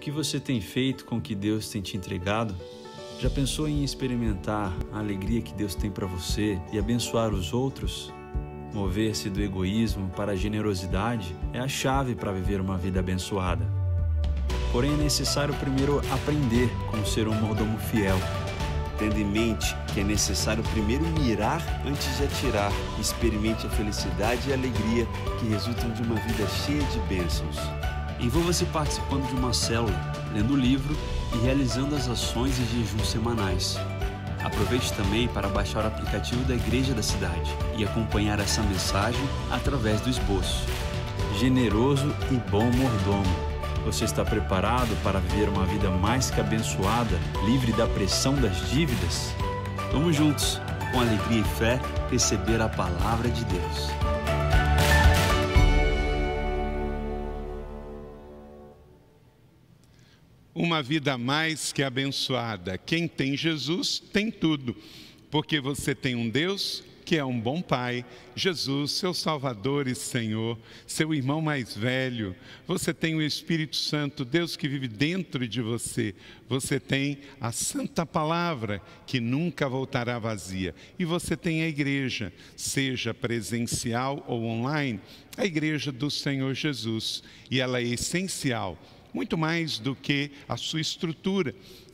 que você tem feito com o que Deus tem te entregado? Já pensou em experimentar a alegria que Deus tem para você e abençoar os outros? Mover-se do egoísmo para a generosidade é a chave para viver uma vida abençoada. Porém, é necessário primeiro aprender como ser um mordomo fiel. Tendo em mente que é necessário primeiro mirar antes de atirar, experimente a felicidade e a alegria que resultam de uma vida cheia de bênçãos. Envolva-se participando de uma célula, lendo o livro e realizando as ações e jejuns semanais. Aproveite também para baixar o aplicativo da Igreja da Cidade e acompanhar essa mensagem através do esboço. Generoso e bom mordomo. Você está preparado para viver uma vida mais que abençoada, livre da pressão das dívidas? Vamos juntos, com alegria e fé, receber a palavra de Deus. Uma vida mais que abençoada. Quem tem Jesus tem tudo, porque você tem um Deus que é um bom Pai, Jesus, seu Salvador e Senhor, seu irmão mais velho. Você tem o Espírito Santo, Deus que vive dentro de você. Você tem a Santa Palavra, que nunca voltará vazia. E você tem a igreja, seja presencial ou online, a igreja do Senhor Jesus. E ela é essencial, muito mais do que a sua estrutura.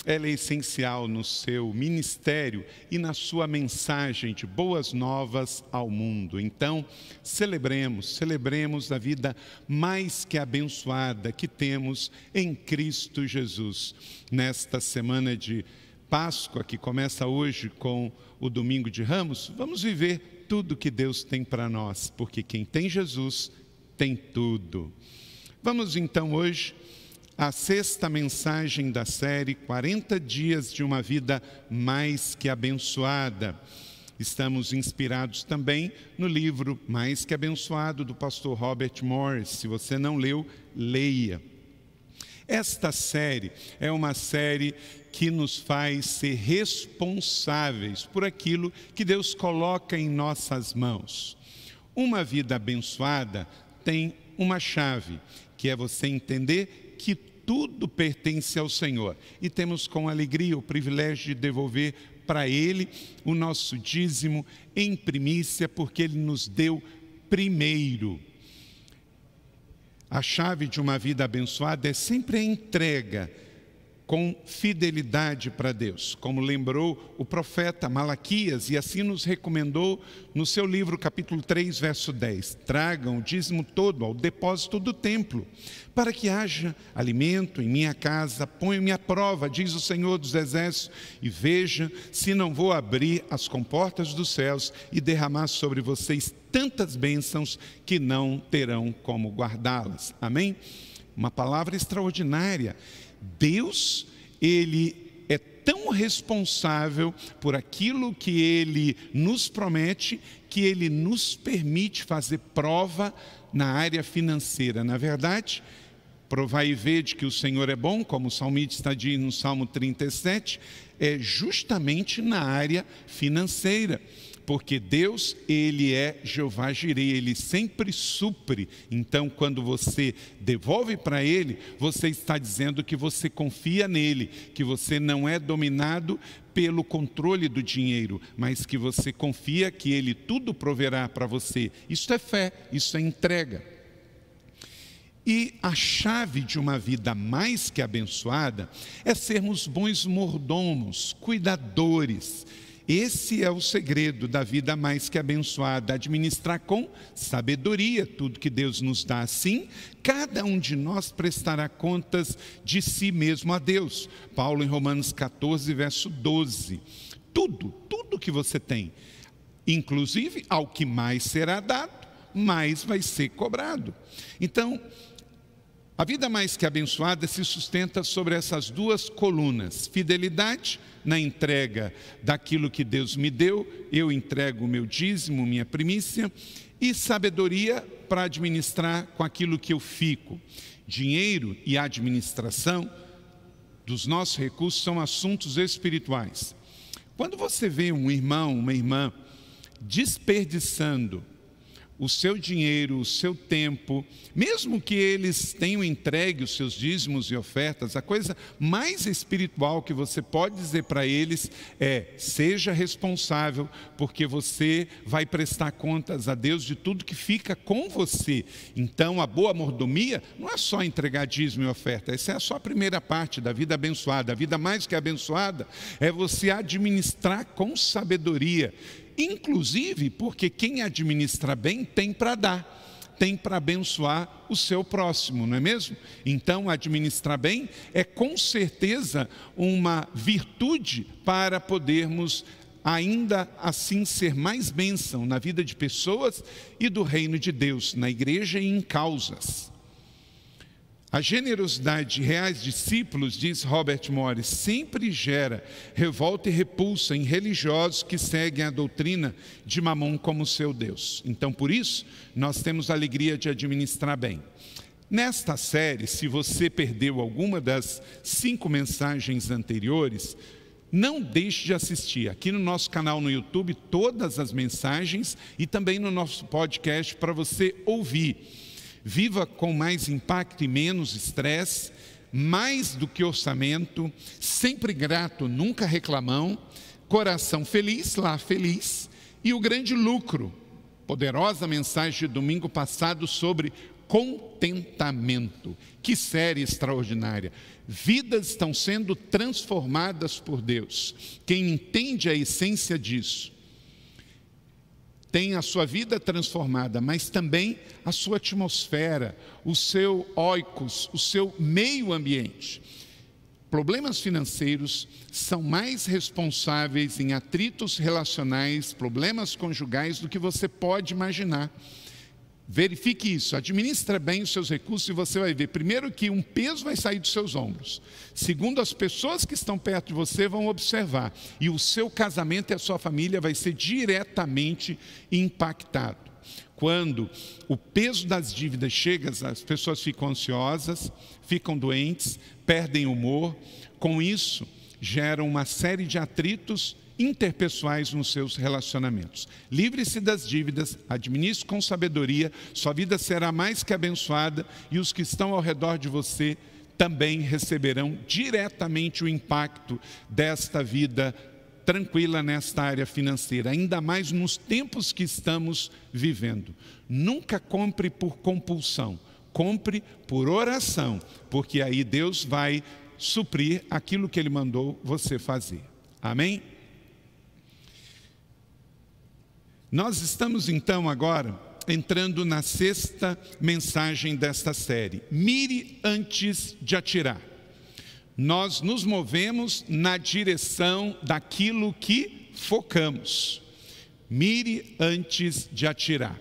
Ela é essencial no seu ministério e na sua mensagem de boas novas ao mundo. Então, celebremos a vida mais que abençoada que temos em Cristo Jesus. Nesta semana de Páscoa, que começa hoje com o Domingo de Ramos, vamos viver tudo que Deus tem para nós, porque quem tem Jesus tem tudo. Vamos então hoje a sexta mensagem da série 40 dias de uma vida mais que abençoada. Estamos inspirados também no livro Mais que Abençoado do pastor Robert Morris. Se você não leu, leia. Esta série é uma série que nos faz ser responsáveis por aquilo que Deus coloca em nossas mãos. Uma vida abençoada tem uma chave, que é você entender que tudo pertence ao Senhor. E temos com alegria o privilégio de devolver para Ele o nosso dízimo em primícia, porque Ele nos deu primeiro. A chave de uma vida abençoada é sempre a entrega com fidelidade para Deus, como lembrou o profeta Malaquias, e assim nos recomendou no seu livro, capítulo 3, verso 10. Tragam o dízimo todo ao depósito do templo, para que haja alimento em minha casa. Ponho-me à prova, diz o Senhor dos Exércitos, e veja se não vou abrir as comportas dos céus e derramar sobre vocês tantas bênçãos que não terão como guardá-las. Amém? Uma palavra extraordinária. Deus, Ele é tão responsável por aquilo que Ele nos promete, que Ele nos permite fazer prova na área financeira. Na verdade, provai e vede que o Senhor é bom, como o salmista diz no Salmo 37, é justamente na área financeira. Porque Deus, Ele é Jeová Jireh, Ele sempre supre. Então, quando você devolve para Ele, você está dizendo que você confia nele, que você não é dominado pelo controle do dinheiro, mas que você confia que Ele tudo proverá para você. Isso é fé, isso é entrega. E a chave de uma vida mais que abençoada é sermos bons mordomos, cuidadores. Esse é o segredo da vida mais que abençoada, administrar com sabedoria tudo que Deus nos dá. Assim, cada um de nós prestará contas de si mesmo a Deus. Paulo em Romanos 14, verso 12. Tudo que você tem, inclusive ao que mais será dado, mais vai ser cobrado. Então, a vida mais que abençoada se sustenta sobre essas duas colunas: fidelidade na entrega daquilo que Deus me deu, eu entrego o meu dízimo, minha primícia, e sabedoria para administrar com aquilo que eu fico. Dinheiro e administração dos nossos recursos são assuntos espirituais. Quando você vê um irmão, uma irmã desperdiçando o seu dinheiro, o seu tempo, mesmo que eles tenham entregue os seus dízimos e ofertas, a coisa mais espiritual que você pode dizer para eles é: seja responsável, porque você vai prestar contas a Deus de tudo que fica com você. Então, a boa mordomia não é só entregar dízimo e oferta, essa é só a primeira parte da vida abençoada. A vida mais que abençoada é você administrar com sabedoria. Inclusive porque quem administra bem tem para dar, tem para abençoar o seu próximo, não é mesmo? Então, administrar bem é com certeza uma virtude para podermos ainda assim ser mais bênção na vida de pessoas e do reino de Deus, na igreja e em causas. A generosidade de reais discípulos, diz Robert Morris, sempre gera revolta e repulsa em religiosos que seguem a doutrina de Mamon como seu Deus. Então, por isso, nós temos a alegria de administrar bem. Nesta série, se você perdeu alguma das 5 mensagens anteriores, não deixe de assistir aqui no nosso canal no YouTube todas as mensagens e também no nosso podcast para você ouvir. Viva com mais impacto e menos estresse, mais do que orçamento, sempre grato, nunca reclamão, coração feliz, lá feliz, e o grande lucro. Poderosa mensagem de domingo passado sobre contentamento. Que série extraordinária. Vidas estão sendo transformadas por Deus. Quem entende a essência disso tem a sua vida transformada, mas também a sua atmosfera, o seu oikos, o seu meio ambiente. Problemas financeiros são mais responsáveis em atritos relacionais, problemas conjugais, do que você pode imaginar. Verifique isso, administra bem os seus recursos e você vai ver, primeiro, que um peso vai sair dos seus ombros. Segundo, as pessoas que estão perto de você vão observar. E o seu casamento e a sua família vai ser diretamente impactado. Quando o peso das dívidas chega, as pessoas ficam ansiosas, ficam doentes, perdem o humor. Com isso, geram uma série de atritos interpessoais nos seus relacionamentos. Livre-se das dívidas, administre com sabedoria, sua vida será mais que abençoada e os que estão ao redor de você também receberão diretamente o impacto desta vida tranquila nesta área financeira, ainda mais nos tempos que estamos vivendo. Nunca compre por compulsão, compre por oração, porque aí Deus vai suprir aquilo que Ele mandou você fazer. Amém? Nós estamos então agora entrando na 6ª mensagem desta série. Mire antes de atirar. Nós nos movemos na direção daquilo que focamos. Mire antes de atirar.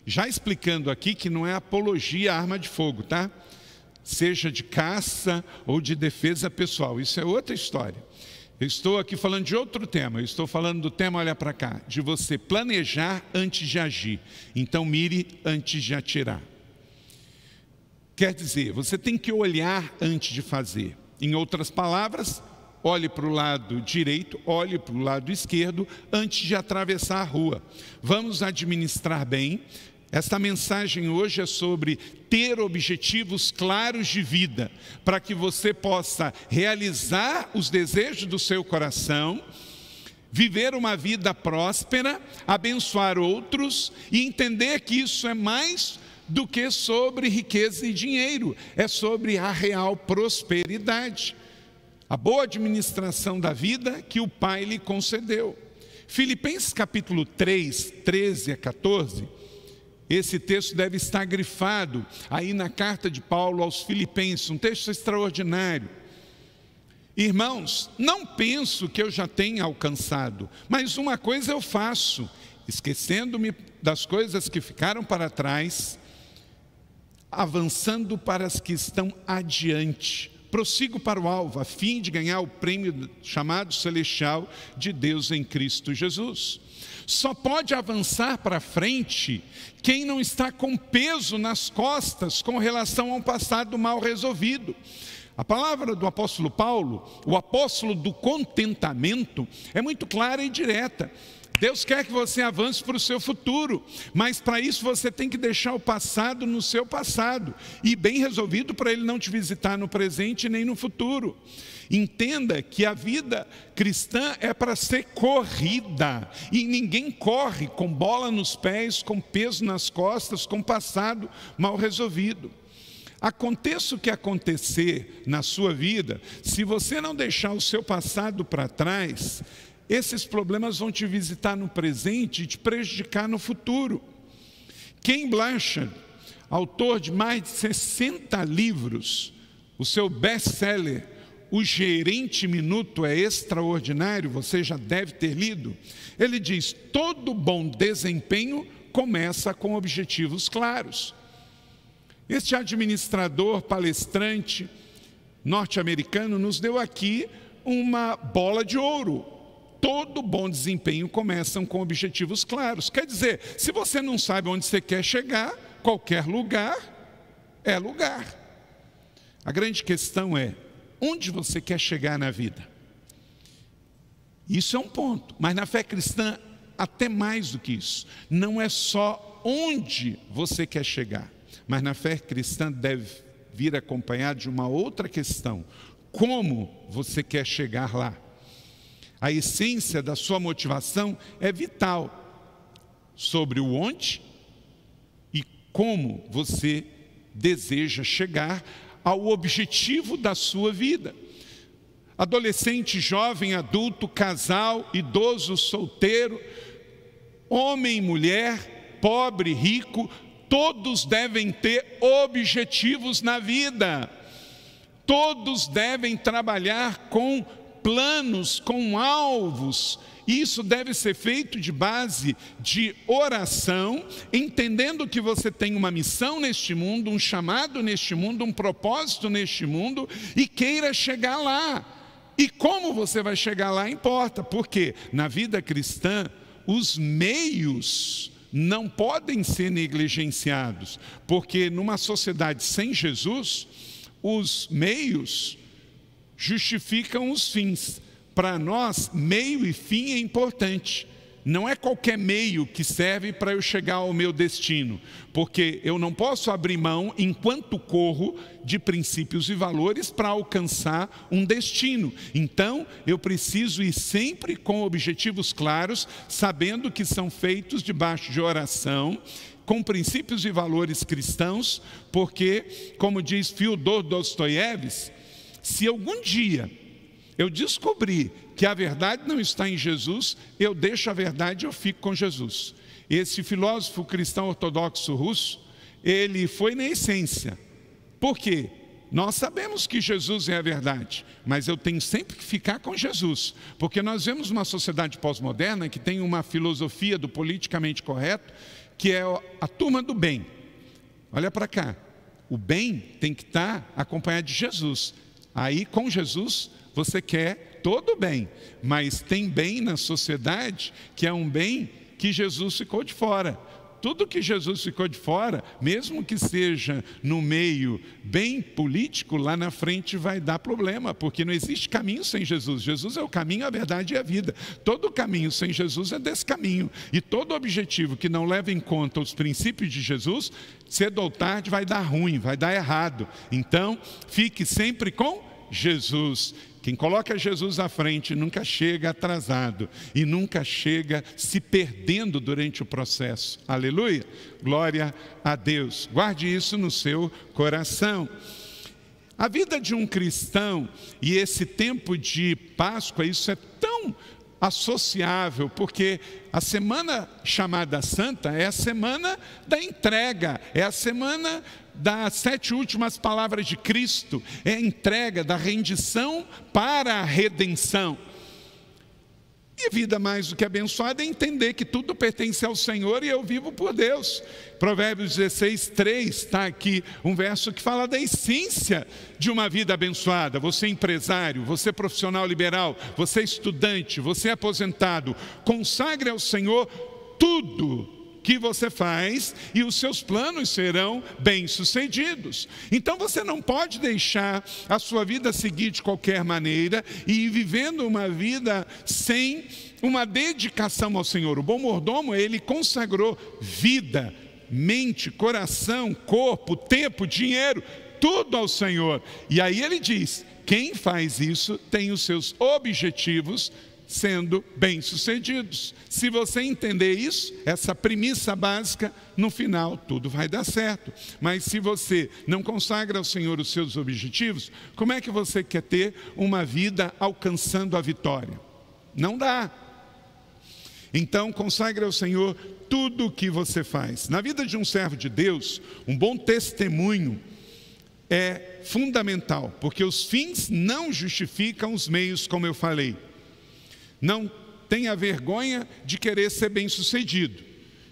Já explicando aqui que não é apologia à arma de fogo, tá? Seja de caça ou de defesa pessoal, isso é outra história. Eu estou aqui falando de outro tema, eu estou falando do tema, olha para cá, de você planejar antes de agir. Então mire antes de atirar. Quer dizer, você tem que olhar antes de fazer. Em outras palavras, olhe para o lado direito, olhe para o lado esquerdo antes de atravessar a rua. Vamos administrar bem. Esta mensagem hoje é sobre ter objetivos claros de vida, para que você possa realizar os desejos do seu coração, viver uma vida próspera, abençoar outros e entender que isso é mais do que sobre riqueza e dinheiro, é sobre a real prosperidade, a boa administração da vida que o Pai lhe concedeu. Filipenses capítulo 3, 13 a 14, esse texto deve estar grifado aí na carta de Paulo aos Filipenses, um texto extraordinário. Irmãos, não penso que eu já tenha alcançado, mas uma coisa eu faço, esquecendo-me das coisas que ficaram para trás, avançando para as que estão adiante. Prossigo para o alvo, a fim de ganhar o prêmio chamado celestial de Deus em Cristo Jesus. Só pode avançar para frente quem não está com peso nas costas com relação a um passado mal resolvido. A palavra do apóstolo Paulo, o apóstolo do contentamento, é muito clara e direta. Deus quer que você avance para o seu futuro, mas para isso você tem que deixar o passado no seu passado, e bem resolvido para ele não te visitar no presente nem no futuro. Entenda que a vida cristã é para ser corrida, e ninguém corre com bola nos pés, com peso nas costas, com passado mal resolvido. Aconteça o que acontecer na sua vida, se você não deixar o seu passado para trás, esses problemas vão te visitar no presente e te prejudicar no futuro. Ken Blanchard, autor de mais de 60 livros, o seu best-seller, O Gerente Minuto é Extraordinário, você já deve ter lido. Ele diz: todo bom desempenho começa com objetivos claros. Este administrador, palestrante norte-americano nos deu aqui uma bola de ouro. Todo bom desempenho começa com objetivos claros. Quer dizer, se você não sabe onde você quer chegar, qualquer lugar é lugar. A grande questão é, onde você quer chegar na vida? Isso é um ponto, mas na fé cristã, até mais do que isso. Não é só onde você quer chegar, mas na fé cristã deve vir acompanhado de uma outra questão: como você quer chegar lá? A essência da sua motivação é vital sobre o onde e como você deseja chegar ao objetivo da sua vida. Adolescente, jovem, adulto, casal, idoso, solteiro, homem, mulher, pobre, rico, todos devem ter objetivos na vida. Todos devem trabalhar com planos, com alvos. Isso deve ser feito de base de oração, entendendo que você tem uma missão neste mundo, um chamado neste mundo, um propósito neste mundo, e queira chegar lá. E como você vai chegar lá importa, porque na vida cristã os meios não podem ser negligenciados, porque numa sociedade sem Jesus, os meios justificam os fins. Para nós, meio e fim é importante. Não é qualquer meio que serve para eu chegar ao meu destino, porque eu não posso abrir mão, enquanto corro, de princípios e valores para alcançar um destino. Então, eu preciso ir sempre com objetivos claros, sabendo que são feitos debaixo de oração, com princípios e valores cristãos, porque, como diz Fyodor Dostoiévski, se algum dia eu descobrir que a verdade não está em Jesus, eu deixo a verdade e eu fico com Jesus. Esse filósofo cristão ortodoxo russo, ele foi na essência. Por quê? Nós sabemos que Jesus é a verdade, mas eu tenho sempre que ficar com Jesus, porque nós vemos uma sociedade pós-moderna que tem uma filosofia do politicamente correto, que é a turma do bem. Olha para cá, o bem tem que estar acompanhado de Jesus. Aí com Jesus você quer todo bem, mas tem bem na sociedade que é um bem que Jesus ficou de fora. Tudo que Jesus ficou de fora, mesmo que seja no meio bem político, lá na frente vai dar problema, porque não existe caminho sem Jesus. Jesus é o caminho, a verdade e a vida. Todo caminho sem Jesus é descaminho. E todo objetivo que não leva em conta os princípios de Jesus, cedo ou tarde vai dar ruim, vai dar errado. Então, fique sempre com Jesus. Quem coloca Jesus à frente nunca chega atrasado e nunca chega se perdendo durante o processo. Aleluia! Glória a Deus. Guarde isso no seu coração. A vida de um cristão e esse tempo de Páscoa, isso é tão associável, porque a semana chamada Santa é a semana da entrega, é a semana das 7 últimas palavras de Cristo, é a entrega da rendição para a redenção. E vida mais do que abençoada é entender que tudo pertence ao Senhor e eu vivo por Deus. Provérbios 16, 3, está aqui um verso que fala da essência de uma vida abençoada. Você é empresário, você é profissional liberal, você é estudante, você é aposentado. Consagre ao Senhor tudo que você faz e os seus planos serão bem-sucedidos. Então você não pode deixar a sua vida seguir de qualquer maneira e ir vivendo uma vida sem uma dedicação ao Senhor. O bom mordomo, ele consagrou vida, mente, coração, corpo, tempo, dinheiro, tudo ao Senhor. E aí ele diz: quem faz isso tem os seus objetivos sendo bem-sucedidos. Se você entender isso, essa premissa básica, no final tudo vai dar certo. Mas se você não consagra ao Senhor os seus objetivos, como é que você quer ter uma vida alcançando a vitória? Não dá. Então consagre ao Senhor tudo o que você faz. Na vida de um servo de Deus, um bom testemunho é fundamental, porque os fins não justificam os meios, como eu falei. Não tenha vergonha de querer ser bem-sucedido.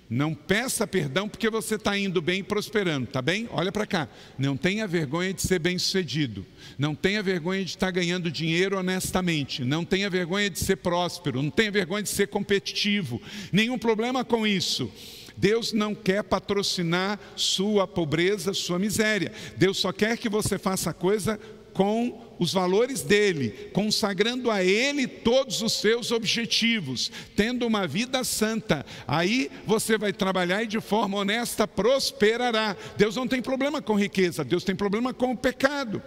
Não peça perdão porque você está indo bem e prosperando, tá bem? Olha para cá. Não tenha vergonha de ser bem-sucedido. Não tenha vergonha de estar ganhando dinheiro honestamente. Não tenha vergonha de ser próspero. Não tenha vergonha de ser competitivo. Nenhum problema com isso. Deus não quer patrocinar sua pobreza, sua miséria. Deus só quer que você faça a coisa com os valores dele, consagrando a ele todos os seus objetivos, tendo uma vida santa. Aí você vai trabalhar e de forma honesta prosperará. Deus não tem problema com riqueza, Deus tem problema com o pecado.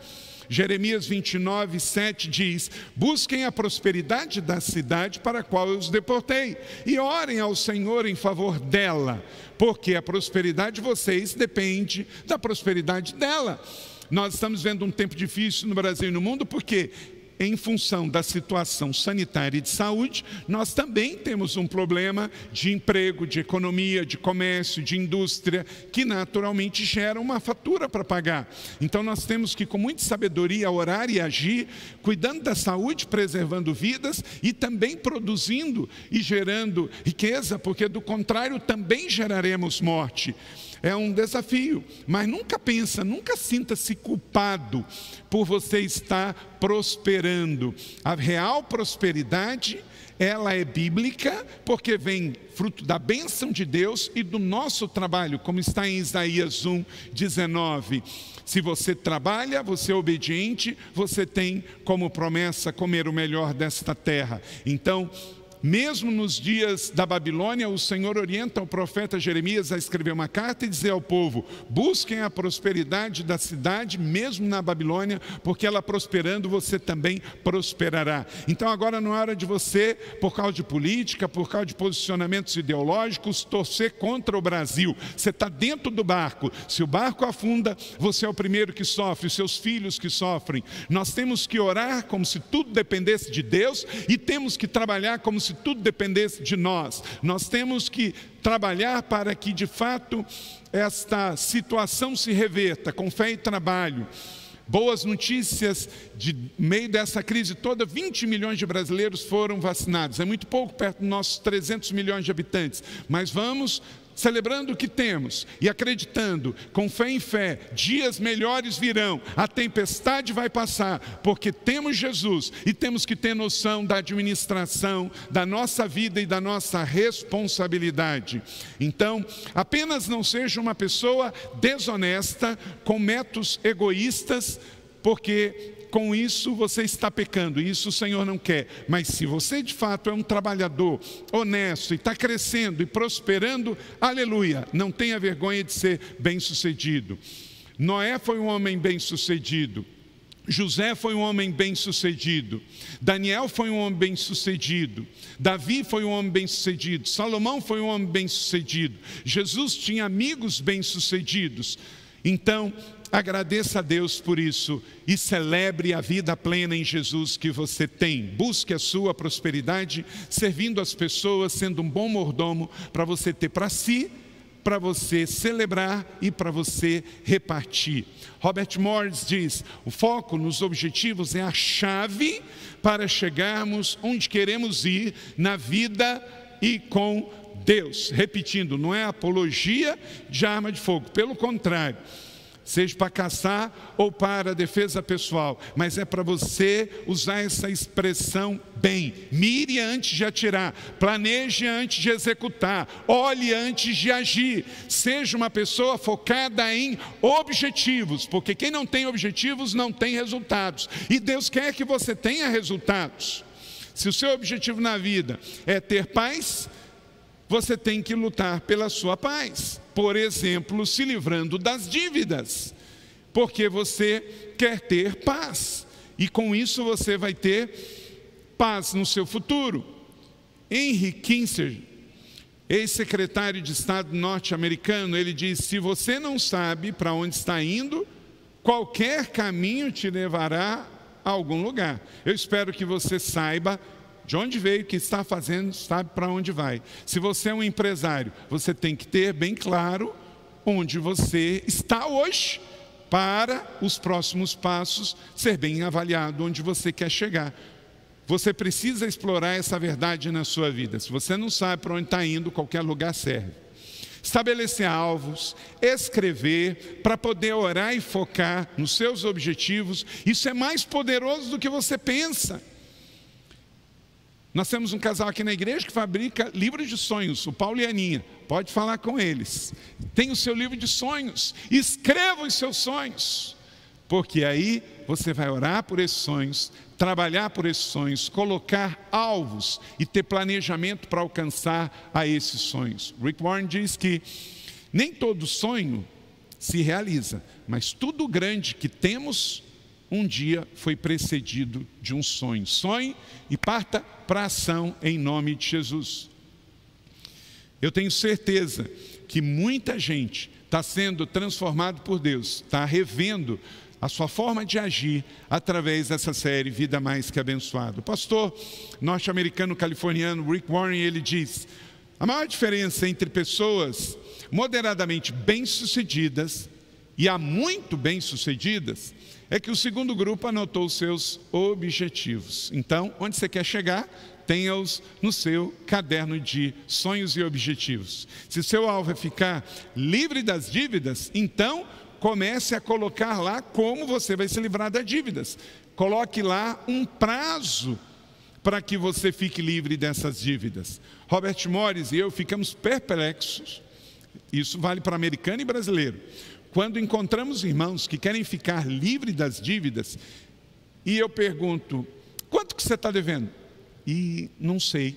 Jeremias 29, 7 diz: busquem a prosperidade da cidade para a qual eu os deportei, e orem ao Senhor em favor dela, porque a prosperidade de vocês depende da prosperidade dela. Nós estamos vendo um tempo difícil no Brasil e no mundo, porque em função da situação sanitária e de saúde, nós também temos um problema de emprego, de economia, de comércio, de indústria, que naturalmente gera uma fatura para pagar. Então nós temos que, com muita sabedoria, orar e agir, cuidando da saúde, preservando vidas e também produzindo e gerando riqueza, porque do contrário também geraremos morte. É um desafio, mas nunca sinta-se culpado por você estar prosperando. A real prosperidade, ela é bíblica, porque vem fruto da bênção de Deus e do nosso trabalho, como está em Isaías 1, 19. Se você trabalha, você é obediente, você tem como promessa comer o melhor desta terra. Então, mesmo nos dias da Babilônia, o Senhor orienta o profeta Jeremias a escrever uma carta e dizer ao povo: busquem a prosperidade da cidade, mesmo na Babilônia, porque ela prosperando, você também prosperará. Então agora não é hora de você, por causa de política, por causa de posicionamentos ideológicos, torcer contra o Brasil. Você está dentro do barco. Se o barco afunda, você é o primeiro que sofre, os seus filhos que sofrem. Nós temos que orar como se tudo dependesse de Deus e temos que trabalhar como se tudo dependesse de nós. Nós temos que trabalhar para que de fato esta situação se reverta com fé e trabalho. Boas notícias, de meio dessa crise toda, 20 milhões de brasileiros foram vacinados. É muito pouco perto dos nossos 300 milhões de habitantes, mas vamos celebrando o que temos e acreditando, com fé em fé, dias melhores virão, a tempestade vai passar, porque temos Jesus e temos que ter noção da administração da nossa vida e da nossa responsabilidade. Então, apenas não seja uma pessoa desonesta, com métodos egoístas, porque com isso você está pecando, e isso o Senhor não quer. Mas se você de fato é um trabalhador honesto e está crescendo e prosperando, aleluia, não tenha vergonha de ser bem-sucedido. Noé foi um homem bem-sucedido, José foi um homem bem-sucedido, Daniel foi um homem bem-sucedido, Davi foi um homem bem-sucedido, Salomão foi um homem bem-sucedido, Jesus tinha amigos bem-sucedidos. Então, agradeça a Deus por isso e celebre a vida plena em Jesus que você tem. Busque a sua prosperidade, servindo as pessoas, sendo um bom mordomo, para você ter para si, para você celebrar e para você repartir. Robert Morris diz: o foco nos objetivos é a chave para chegarmos onde queremos ir na vida e com Deus. Repetindo, não é apologia de arma de fogo, pelo contrário. seja para caçar ou para defesa pessoal, mas é para você usar essa expressão bem. Mire antes de atirar, planeje antes de executar, olhe antes de agir. Seja uma pessoa focada em objetivos, porque quem não tem objetivos não tem resultados. E Deus quer que você tenha resultados. Se o seu objetivo na vida é ter paz, você tem que lutar pela sua paz. Por exemplo, se livrando das dívidas, porque você quer ter paz. E com isso você vai ter paz no seu futuro. Henry Kissinger, ex-secretário de Estado norte-americano, ele diz: se você não sabe para onde está indo, qualquer caminho te levará a algum lugar. Eu espero que você saiba de onde veio, o que está fazendo, sabe para onde vai. Se você é um empresário, você tem que ter bem claro onde você está hoje, para os próximos passos ser bem avaliado, onde você quer chegar. Você precisa explorar essa verdade na sua vida. Se você não sabe para onde está indo, qualquer lugar serve. Estabelecer alvos, escrever, para poder orar e focar nos seus objetivos. Isso é mais poderoso do que você pensa. Nós temos um casal aqui na igreja que fabrica livros de sonhos, o Paulo e a Aninha. Pode falar com eles. Tem o seu livro de sonhos. Escreva os seus sonhos. Porque aí você vai orar por esses sonhos, trabalhar por esses sonhos, colocar alvos e ter planejamento para alcançar a esses sonhos. Rick Warren diz que nem todo sonho se realiza, mas tudo grande que temos um dia foi precedido de um sonho. Sonhe e parta para a ação em nome de Jesus. Eu tenho certeza que muita gente está sendo transformado por Deus, está revendo a sua forma de agir através dessa série Vida Mais Que Abençoada. O pastor norte-americano californiano Rick Warren, ele diz: a maior diferença entre pessoas moderadamente bem-sucedidas e a muito bem-sucedidas é que o segundo grupo anotou os seus objetivos. Então, onde você quer chegar, tenha-os no seu caderno de sonhos e objetivos. Se seu alvo é ficar livre das dívidas, então comece a colocar lá como você vai se livrar das dívidas. Coloque lá um prazo para que você fique livre dessas dívidas. Robert Morris e eu ficamos perplexos, isso vale para americano e brasileiro, quando encontramos irmãos que querem ficar livres das dívidas, e eu pergunto: quanto que você está devendo? E não sei.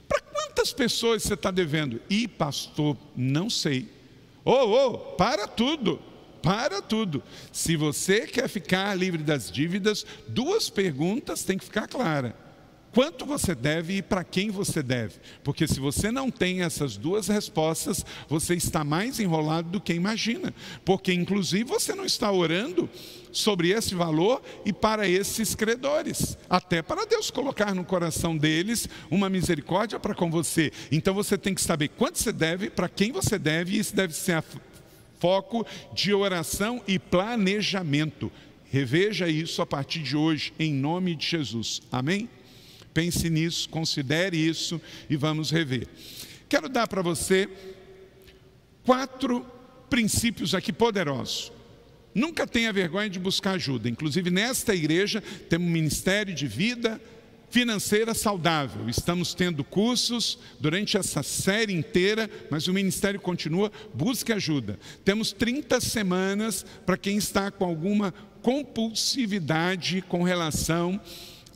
Para quantas pessoas você está devendo? E pastor, não sei. Para tudo. Para tudo. Se você quer ficar livre das dívidas, duas perguntas têm que ficar claras. Quanto você deve e para quem você deve? Porque se você não tem essas duas respostas, você está mais enrolado do que imagina. Porque inclusive você não está orando sobre esse valor e para esses credores. Até para Deus colocar no coração deles uma misericórdia para com você. Então você tem que saber quanto você deve, para quem você deve, e isso deve ser foco de oração e planejamento. Reveja isso a partir de hoje, em nome de Jesus. Amém? Pense nisso, considere isso e vamos rever. Quero dar para você 4 princípios aqui poderosos. Nunca tenha vergonha de buscar ajuda. Inclusive nesta igreja temos um ministério de vida financeira saudável. Estamos tendo cursos durante essa série inteira, mas o ministério continua. Busque ajuda. Temos 30 semanas para quem está com alguma compulsividade com relação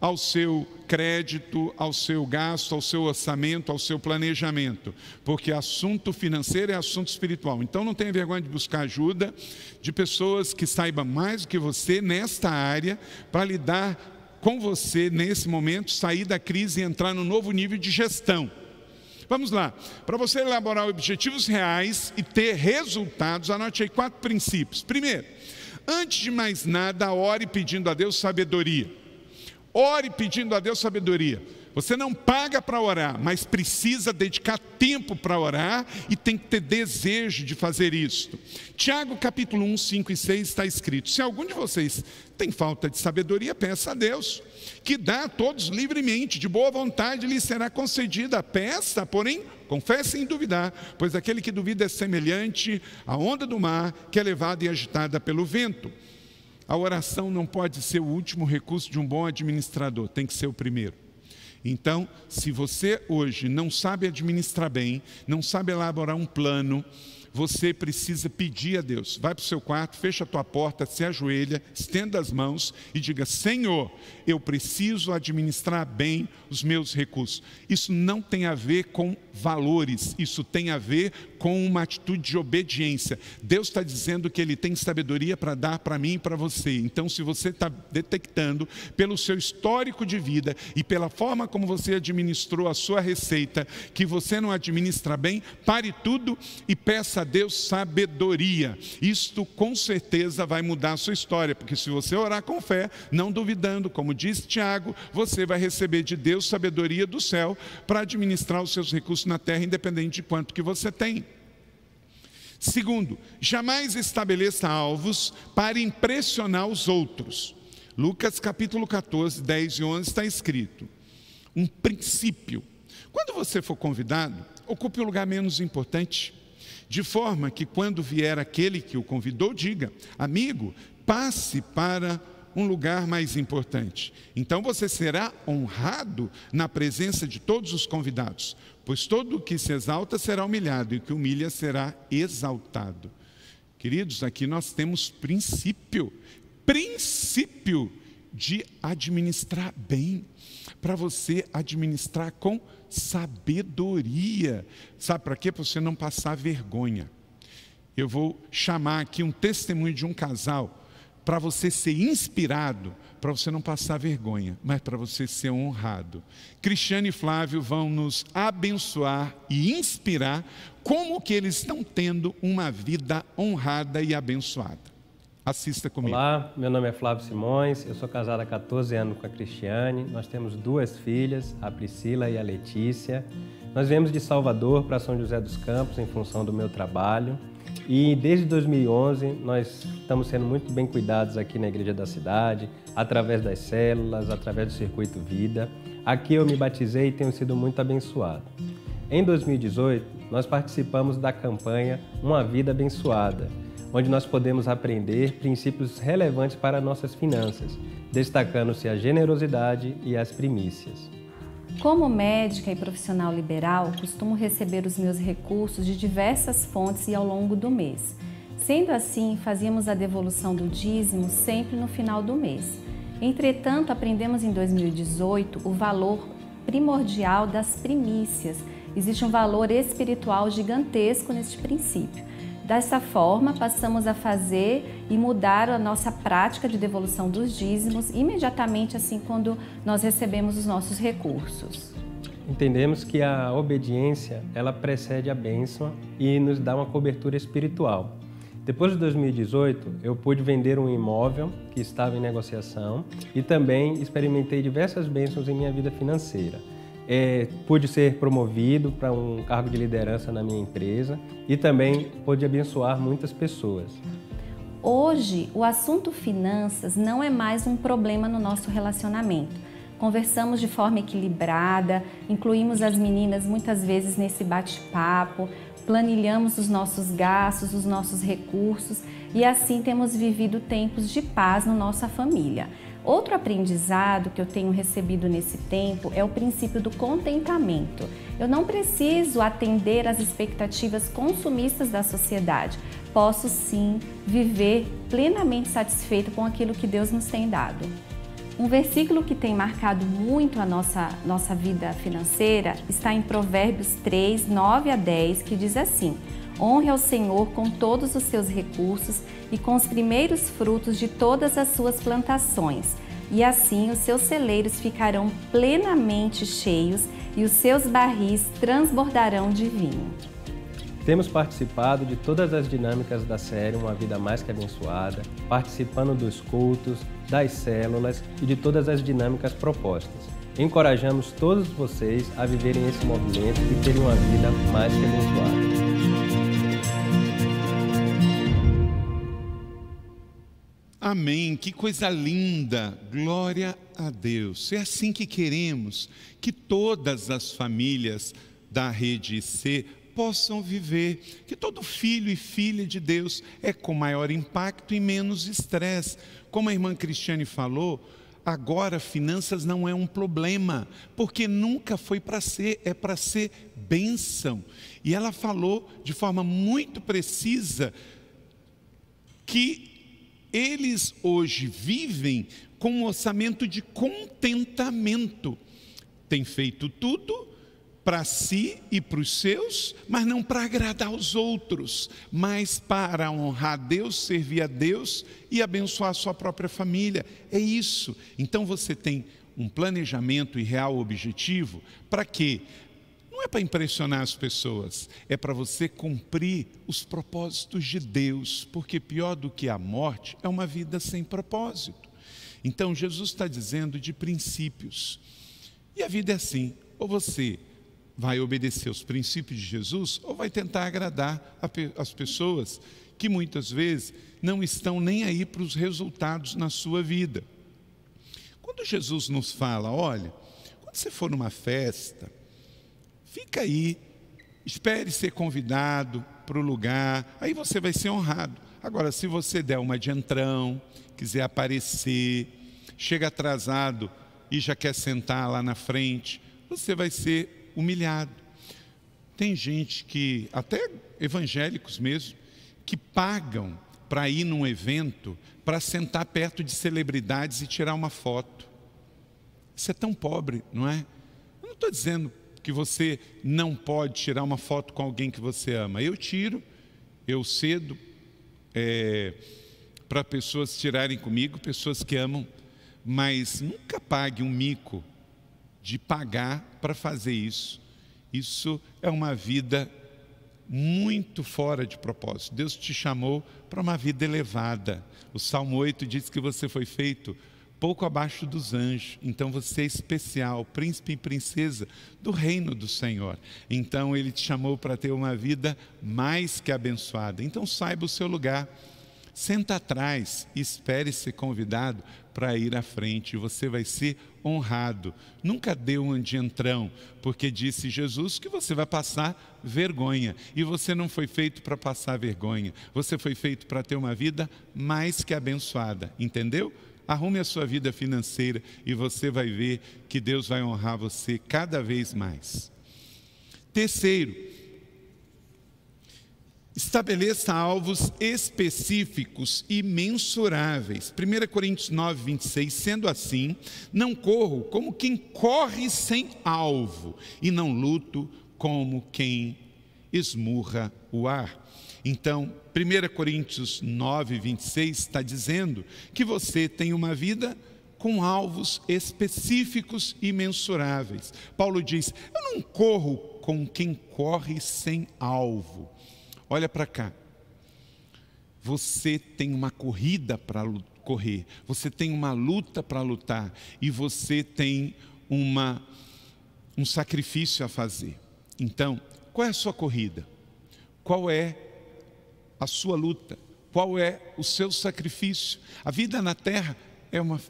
ao seu crédito, ao seu gasto, ao seu orçamento, ao seu planejamento, porque assunto financeiro é assunto espiritual. Então não tenha vergonha de buscar ajuda de pessoas que saibam mais do que você nesta área, para lidar com você nesse momento, sair da crise e entrar no novo nível de gestão. Vamos lá, para você elaborar objetivos reais e ter resultados, anote aí 4 princípios. Primeiro, antes de mais nada, ore pedindo a Deus sabedoria. Ore pedindo a Deus sabedoria. Você não paga para orar, mas precisa dedicar tempo para orar e tem que ter desejo de fazer isto. Tiago capítulo 1, 5 e 6 está escrito: se algum de vocês tem falta de sabedoria, peça a Deus, que dá a todos livremente, de boa vontade lhe será concedida. Peça, porém, confesse sem duvidar, pois aquele que duvida é semelhante à onda do mar, que é levada e agitada pelo vento. A oração não pode ser o último recurso de um bom administrador, tem que ser o primeiro. Então, se você hoje não sabe administrar bem, não sabe elaborar um plano, você precisa pedir a Deus. Vai para o seu quarto, fecha a tua porta, se ajoelha, estenda as mãos e diga: Senhor, eu preciso administrar bem os meus recursos. Isso não tem a ver com valores, isso tem a ver com uma atitude de obediência. Deus está dizendo que Ele tem sabedoria para dar para mim e para você. Então, se você está detectando pelo seu histórico de vida e pela forma como você administrou a sua receita, que você não administra bem, pare tudo e peça a Deus sabedoria. Isto com certeza vai mudar a sua história, porque se você orar com fé, não duvidando, como diz Tiago, você vai receber de Deus sabedoria do céu para administrar os seus recursos na terra, independente de quanto que você tem. Segundo, jamais estabeleça alvos para impressionar os outros. Lucas capítulo 14, 10 e 11 está escrito: um princípio. Quando você for convidado, ocupe o lugar menos importante, de forma que quando vier aquele que o convidou, diga: amigo, passe para um lugar mais importante. Então você será honrado na presença de todos os convidados, pois todo o que se exalta será humilhado, e o que humilha será exaltado. Queridos, aqui nós temos princípio de administrar bem, para você administrar com sabedoria. Sabe para quê? Para você não passar vergonha. Eu vou chamar aqui um testemunho de um casal, para você ser inspirado, para você não passar vergonha, mas para você ser honrado. Cristiane e Flávio vão nos abençoar e inspirar como que eles estão tendo uma vida honrada e abençoada. Assista comigo. Olá, meu nome é Flávio Simões, eu sou casado há 14 anos com a Cristiane, nós temos 2 filhas, a Priscila e a Letícia. Nós viemos de Salvador para São José dos Campos em função do meu trabalho. E desde 2011 nós estamos sendo muito bem cuidados aqui na Igreja da Cidade, através das células, através do Circuito Vida. Aqui eu me batizei e tenho sido muito abençoado. Em 2018, nós participamos da campanha Uma Vida Abençoada, onde nós podemos aprender princípios relevantes para nossas finanças, destacando-se a generosidade e as primícias. Como médica e profissional liberal, costumo receber os meus recursos de diversas fontes e ao longo do mês. Sendo assim, fazíamos a devolução do dízimo sempre no final do mês. Entretanto, aprendemos em 2018 o valor primordial das primícias. Existe um valor espiritual gigantesco neste princípio. Dessa forma, passamos a fazer e mudar a nossa prática de devolução dos dízimos imediatamente assim quando nós recebemos os nossos recursos. Entendemos que a obediência, ela precede a bênção e nos dá uma cobertura espiritual. Depois de 2018, eu pude vender um imóvel que estava em negociação e também experimentei diversas bênçãos em minha vida financeira. Pude ser promovido para um cargo de liderança na minha empresa e também pude abençoar muitas pessoas. Hoje, o assunto finanças não é mais um problema no nosso relacionamento. Conversamos de forma equilibrada, incluímos as meninas muitas vezes nesse bate-papo, planilhamos os nossos gastos, os nossos recursos e assim temos vivido tempos de paz na nossa família. Outro aprendizado que eu tenho recebido nesse tempo é o princípio do contentamento. Eu não preciso atender às expectativas consumistas da sociedade. Posso sim viver plenamente satisfeito com aquilo que Deus nos tem dado. Um versículo que tem marcado muito a nossa vida financeira está em Provérbios 3, 9 a 10, que diz assim: honre ao Senhor com todos os seus recursos e com os primeiros frutos de todas as suas plantações, e assim os seus celeiros ficarão plenamente cheios e os seus barris transbordarão de vinho. Temos participado de todas as dinâmicas da série Uma Vida Mais Que Abençoada, participando dos cultos, das células e de todas as dinâmicas propostas. encorajamos todos vocês a viverem esse movimento e terem uma vida mais que abençoada. Amém, que coisa linda, glória a Deus. É assim que queremos que todas as famílias da Rede IC possam viver, que todo filho e filha de Deus é com maior impacto e menos estresse. Como a irmã Cristiane falou, agora finanças não é um problema, porque nunca foi para ser, é para ser bênção. E ela falou de forma muito precisa que eles hoje vivem com um orçamento de contentamento. Tem feito tudo para si e para os seus, mas não para agradar os outros, mas para honrar Deus, servir a Deus e abençoar a sua própria família. É isso. Então você tem um planejamento e real objetivo para quê? Não é para impressionar as pessoas, é para você cumprir os propósitos de Deus, porque pior do que a morte é uma vida sem propósito. Então Jesus está dizendo de princípios, e a vida é assim, ou você vai obedecer os princípios de Jesus, ou vai tentar agradar as pessoas que muitas vezes não estão nem aí para os resultados na sua vida. Quando Jesus nos fala, olha, quando você for numa festa, fica aí, espere ser convidado para o lugar, aí você vai ser honrado. Agora, se você der uma de entrão, quiser aparecer, chega atrasado e já quer sentar lá na frente, você vai ser humilhado. Tem gente que, até evangélicos mesmo, que pagam para ir num evento, para sentar perto de celebridades e tirar uma foto. Isso é tão pobre, não é? Eu não estou dizendo que você não pode tirar uma foto com alguém que você ama. Eu tiro, eu cedo para pessoas tirarem comigo, pessoas que amam, mas nunca pague um mico de pagar para fazer isso. Isso é uma vida muito fora de propósito. Deus te chamou para uma vida elevada. O Salmo 8 diz que você foi feito pouco abaixo dos anjos, então você é especial, príncipe e princesa do reino do Senhor. Então Ele te chamou para ter uma vida mais que abençoada. Então saiba o seu lugar, senta atrás e espere ser convidado para ir à frente, você vai ser honrado. Nunca dê um de entrão, porque disse Jesus que você vai passar vergonha, e você não foi feito para passar vergonha, você foi feito para ter uma vida mais que abençoada, entendeu? Arrume a sua vida financeira e você vai ver que Deus vai honrar você cada vez mais. Terceiro, estabeleça alvos específicos e mensuráveis. 1 Coríntios 9, 26, sendo assim, não corro como quem corre sem alvo, e não luto como quem esmurra o ar. Então, 1 Coríntios 9, 26 está dizendo que você tem uma vida com alvos específicos e mensuráveis. Paulo diz, eu não corro com quem corre sem alvo. Olha para cá, você tem uma corrida para correr, você tem uma luta para lutar, e você tem um sacrifício a fazer. Então, qual é a sua corrida? Qual é a sua luta? Qual é o seu sacrifício? A vida na terra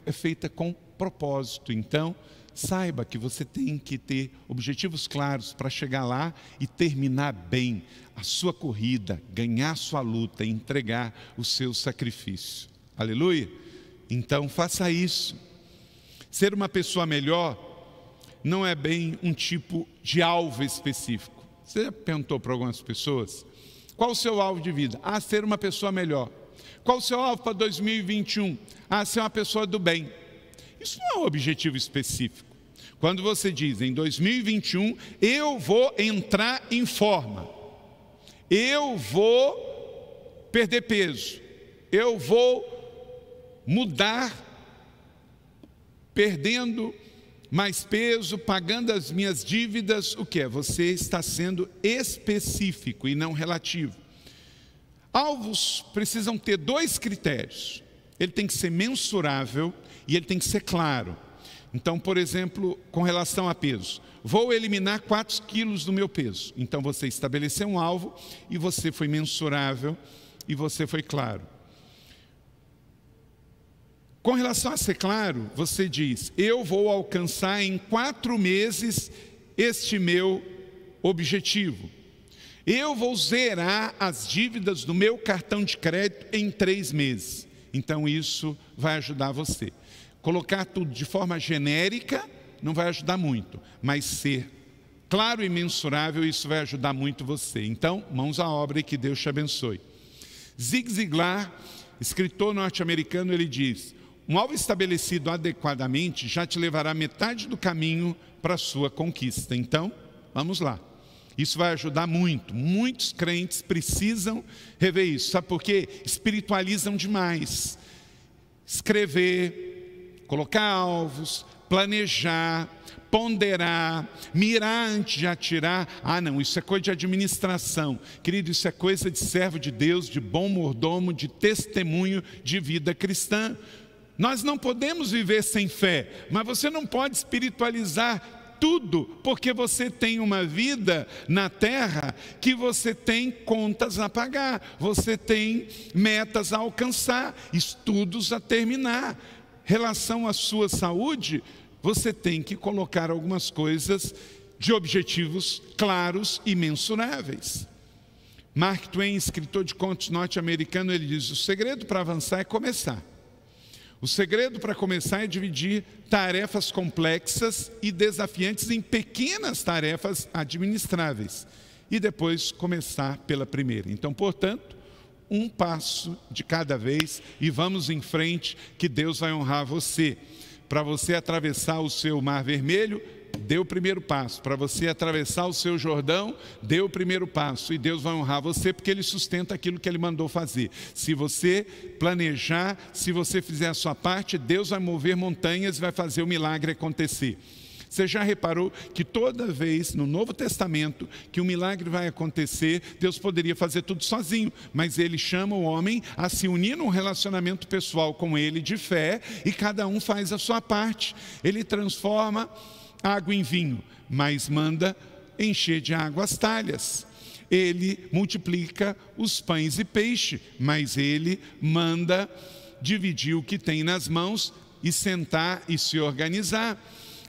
é feita com propósito. Então, saiba que você tem que ter objetivos claros para chegar lá e terminar bem a sua corrida, ganhar a sua luta e entregar o seu sacrifício. Aleluia? Então, faça isso. Ser uma pessoa melhor não é bem um tipo de alvo específico. Você já perguntou para algumas pessoas? Qual o seu alvo de vida? Ah, ser uma pessoa melhor. Qual o seu alvo para 2021? Ah, ser uma pessoa do bem. Isso não é um objetivo específico. Quando você diz, em 2021, eu vou entrar em forma, eu vou perder peso, eu vou mudar, perdendo mais peso, pagando as minhas dívidas, o que é? Você está sendo específico e não relativo. Alvos precisam ter dois critérios. Ele tem que ser mensurável e ele tem que ser claro. Então, por exemplo, com relação a peso, vou eliminar 4 quilos do meu peso. Então você estabeleceu um alvo e você foi mensurável e você foi claro. Com relação a ser claro, você diz, eu vou alcançar em 4 meses este meu objetivo. Eu vou zerar as dívidas do meu cartão de crédito em 3 meses. Então isso vai ajudar você. Colocar tudo de forma genérica não vai ajudar muito, mas ser claro e mensurável, isso vai ajudar muito você. Então, mãos à obra e que Deus te abençoe. Zig Ziglar, escritor norte-americano, ele diz, um alvo estabelecido adequadamente já te levará metade do caminho para a sua conquista. Então, vamos lá. Isso vai ajudar muito. Muitos crentes precisam rever isso. Sabe por quê? Espiritualizam demais. Escrever, colocar alvos, planejar, ponderar, mirar antes de atirar. Ah, não, isso é coisa de administração. Querido, isso é coisa de servo de Deus, de bom mordomo, de testemunho de vida cristã. Nós não podemos viver sem fé, mas você não pode espiritualizar tudo, porque você tem uma vida na terra que você tem contas a pagar, você tem metas a alcançar, estudos a terminar. Relação à sua saúde, você tem que colocar algumas coisas de objetivos claros e mensuráveis. Mark Twain, escritor de contos norte-americano, ele diz, o segredo para avançar é começar. O segredo para começar é dividir tarefas complexas e desafiantes em pequenas tarefas administráveis e depois começar pela primeira. Então, portanto, um passo de cada vez e vamos em frente, que Deus vai honrar você. Para você atravessar o seu Mar Vermelho, dê o primeiro passo. Para você atravessar o seu Jordão, dê o primeiro passo. E Deus vai honrar você porque Ele sustenta aquilo que Ele mandou fazer. Se você planejar, se você fizer a sua parte, Deus vai mover montanhas e vai fazer o milagre acontecer. Você já reparou que toda vez no Novo Testamento que um milagre vai acontecer, Deus poderia fazer tudo sozinho, mas Ele chama o homem a se unir num relacionamento pessoal com Ele de fé e cada um faz a sua parte. Ele transforma água em vinho, mas manda encher de água as talhas. Ele multiplica os pães e peixe, mas Ele manda dividir o que tem nas mãos e sentar e se organizar.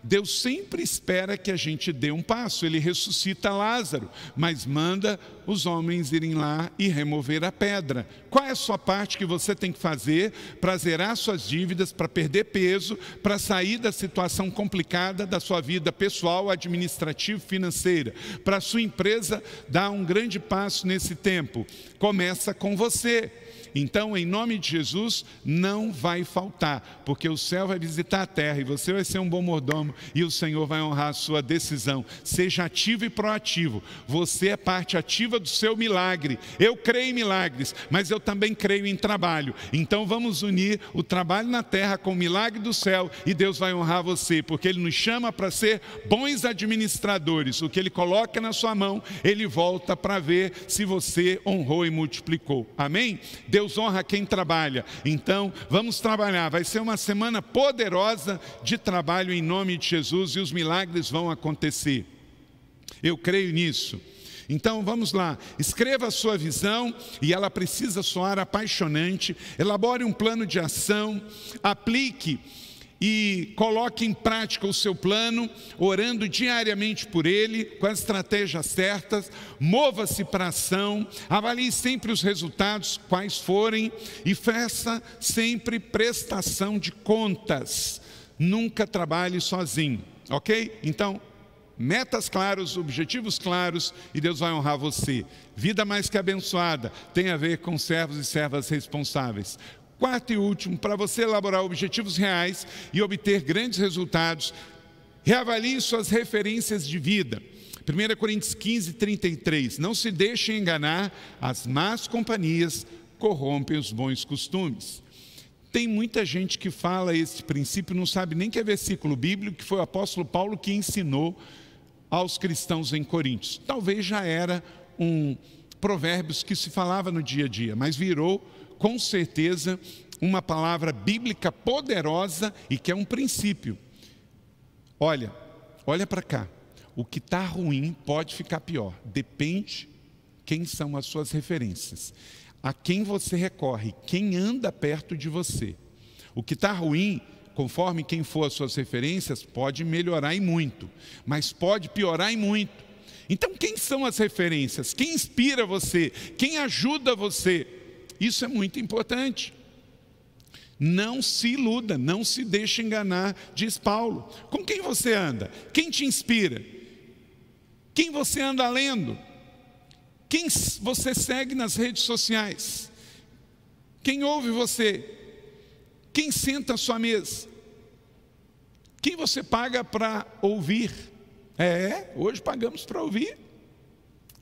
Deus sempre espera que a gente dê um passo. Ele ressuscita Lázaro, mas manda os homens irem lá e remover a pedra. Qual é a sua parte que você tem que fazer para zerar suas dívidas, para perder peso, para sair da situação complicada da sua vida pessoal, administrativa, financeira, para a sua empresa dar um grande passo nesse tempo? Começa com você. Então, em nome de Jesus, não vai faltar, porque o céu vai visitar a terra e você vai ser um bom mordomo e o Senhor vai honrar a sua decisão. Seja ativo e proativo. Você é parte ativa do seu milagre. Eu creio em milagres, mas eu também creio em trabalho. Então, vamos unir o trabalho na terra com o milagre do céu e Deus vai honrar você, porque Ele nos chama para ser bons administradores. O que Ele coloca na sua mão, Ele volta para ver se você honrou e multiplicou. Amém? Deus honra quem trabalha. Então, vamos trabalhar. Vai ser uma semana poderosa de trabalho em nome de Jesus e os milagres vão acontecer. Eu creio nisso. Então, vamos lá. Escreva a sua visão e ela precisa soar apaixonante. Elabore um plano de ação. Aplique e coloque em prática o seu plano, orando diariamente por ele, com as estratégias certas. Mova-se para a ação, avalie sempre os resultados, quais forem, e faça sempre prestação de contas. Nunca trabalhe sozinho, ok? Então, metas claras, objetivos claros, e Deus vai honrar você. Vida mais que abençoada tem a ver com servos e servas responsáveis. Quarto e último, para você elaborar objetivos reais e obter grandes resultados, reavalie suas referências de vida. 1 Coríntios 15, 33. Não se deixe enganar, as más companhias corrompem os bons costumes. Tem muita gente que fala esse princípio, não sabe nem que é versículo bíblico, que foi o apóstolo Paulo que ensinou aos cristãos em Coríntios. Talvez já era um provérbios que se falava no dia a dia, mas virou com certeza uma palavra bíblica poderosa e que é um princípio. Olha para cá. O que está ruim pode ficar pior. Depende quem são as suas referências. A quem você recorre, quem anda perto de você. O que está ruim, conforme quem for as suas referências, pode melhorar e muito, mas pode piorar e muito. Então, quem são as referências? Quem inspira você? Quem ajuda você? Isso é muito importante. Não se iluda, não se deixe enganar, diz Paulo. Com quem você anda? Quem te inspira? Quem você anda lendo? Quem você segue nas redes sociais? Quem ouve você? Quem senta à sua mesa? Quem você paga para ouvir? Hoje pagamos para ouvir.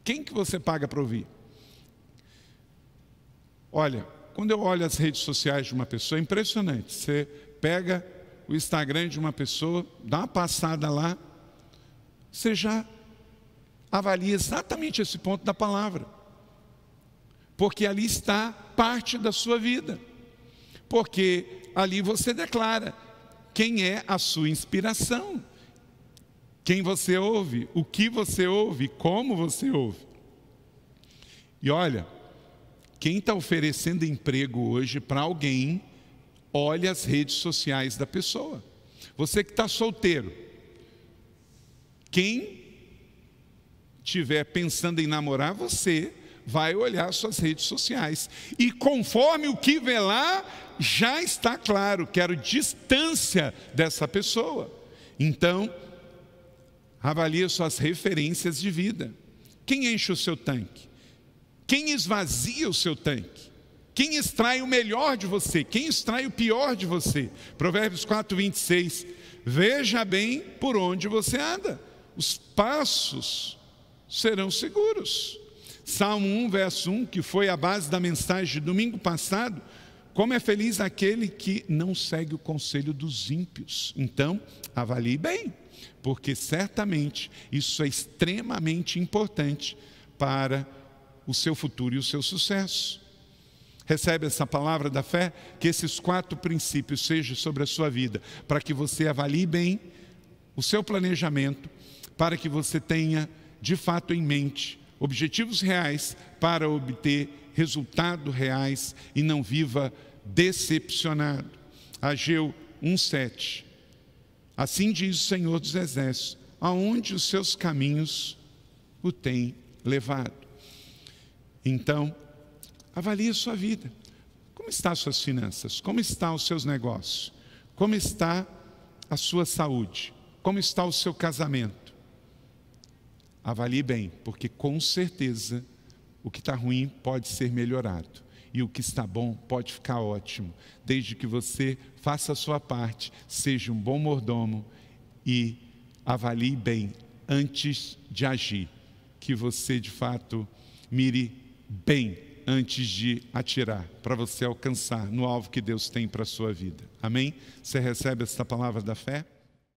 Quem que você paga para ouvir? Olha, quando eu olho as redes sociais de uma pessoa, é impressionante. Você pega o Instagram de uma pessoa, dá uma passada lá, você já avalia exatamente esse ponto da palavra. Porque ali está parte da sua vida. Porque ali você declara quem é a sua inspiração. Quem você ouve, o que você ouve, como você ouve. E olha, quem está oferecendo emprego hoje para alguém, olha as redes sociais da pessoa. Você que está solteiro, quem estiver pensando em namorar você, vai olhar suas redes sociais. E conforme o que vê lá, já está claro, quero distância dessa pessoa. Então, avalie suas referências de vida. Quem enche o seu tanque? Quem esvazia o seu tanque? Quem extrai o melhor de você? Quem extrai o pior de você? Provérbios 4:26. Veja bem por onde você anda. Os passos serão seguros. Salmo 1, verso 1, que foi a base da mensagem de domingo passado. Como é feliz aquele que não segue o conselho dos ímpios. Então, avalie bem, porque certamente isso é extremamente importante para o seu futuro e o seu sucesso. Recebe essa palavra da fé, que esses 4 princípios sejam sobre a sua vida, para que você avalie bem o seu planejamento, para que você tenha de fato em mente objetivos reais para obter resultados reais e não viva decepcionado. Ageu 1:7. Assim diz o Senhor dos Exércitos, aonde os seus caminhos o têm levado. Então, avalie a sua vida. Como estão as suas finanças? Como estão os seus negócios? Como está a sua saúde? Como está o seu casamento? Avalie bem, porque com certeza o que está ruim pode ser melhorado. E o que está bom pode ficar ótimo, desde que você faça a sua parte, seja um bom mordomo e avalie bem antes de agir. Que você de fato mire bem antes de atirar, para você alcançar no alvo que Deus tem para a sua vida. Amém? Você recebe essa palavra da fé?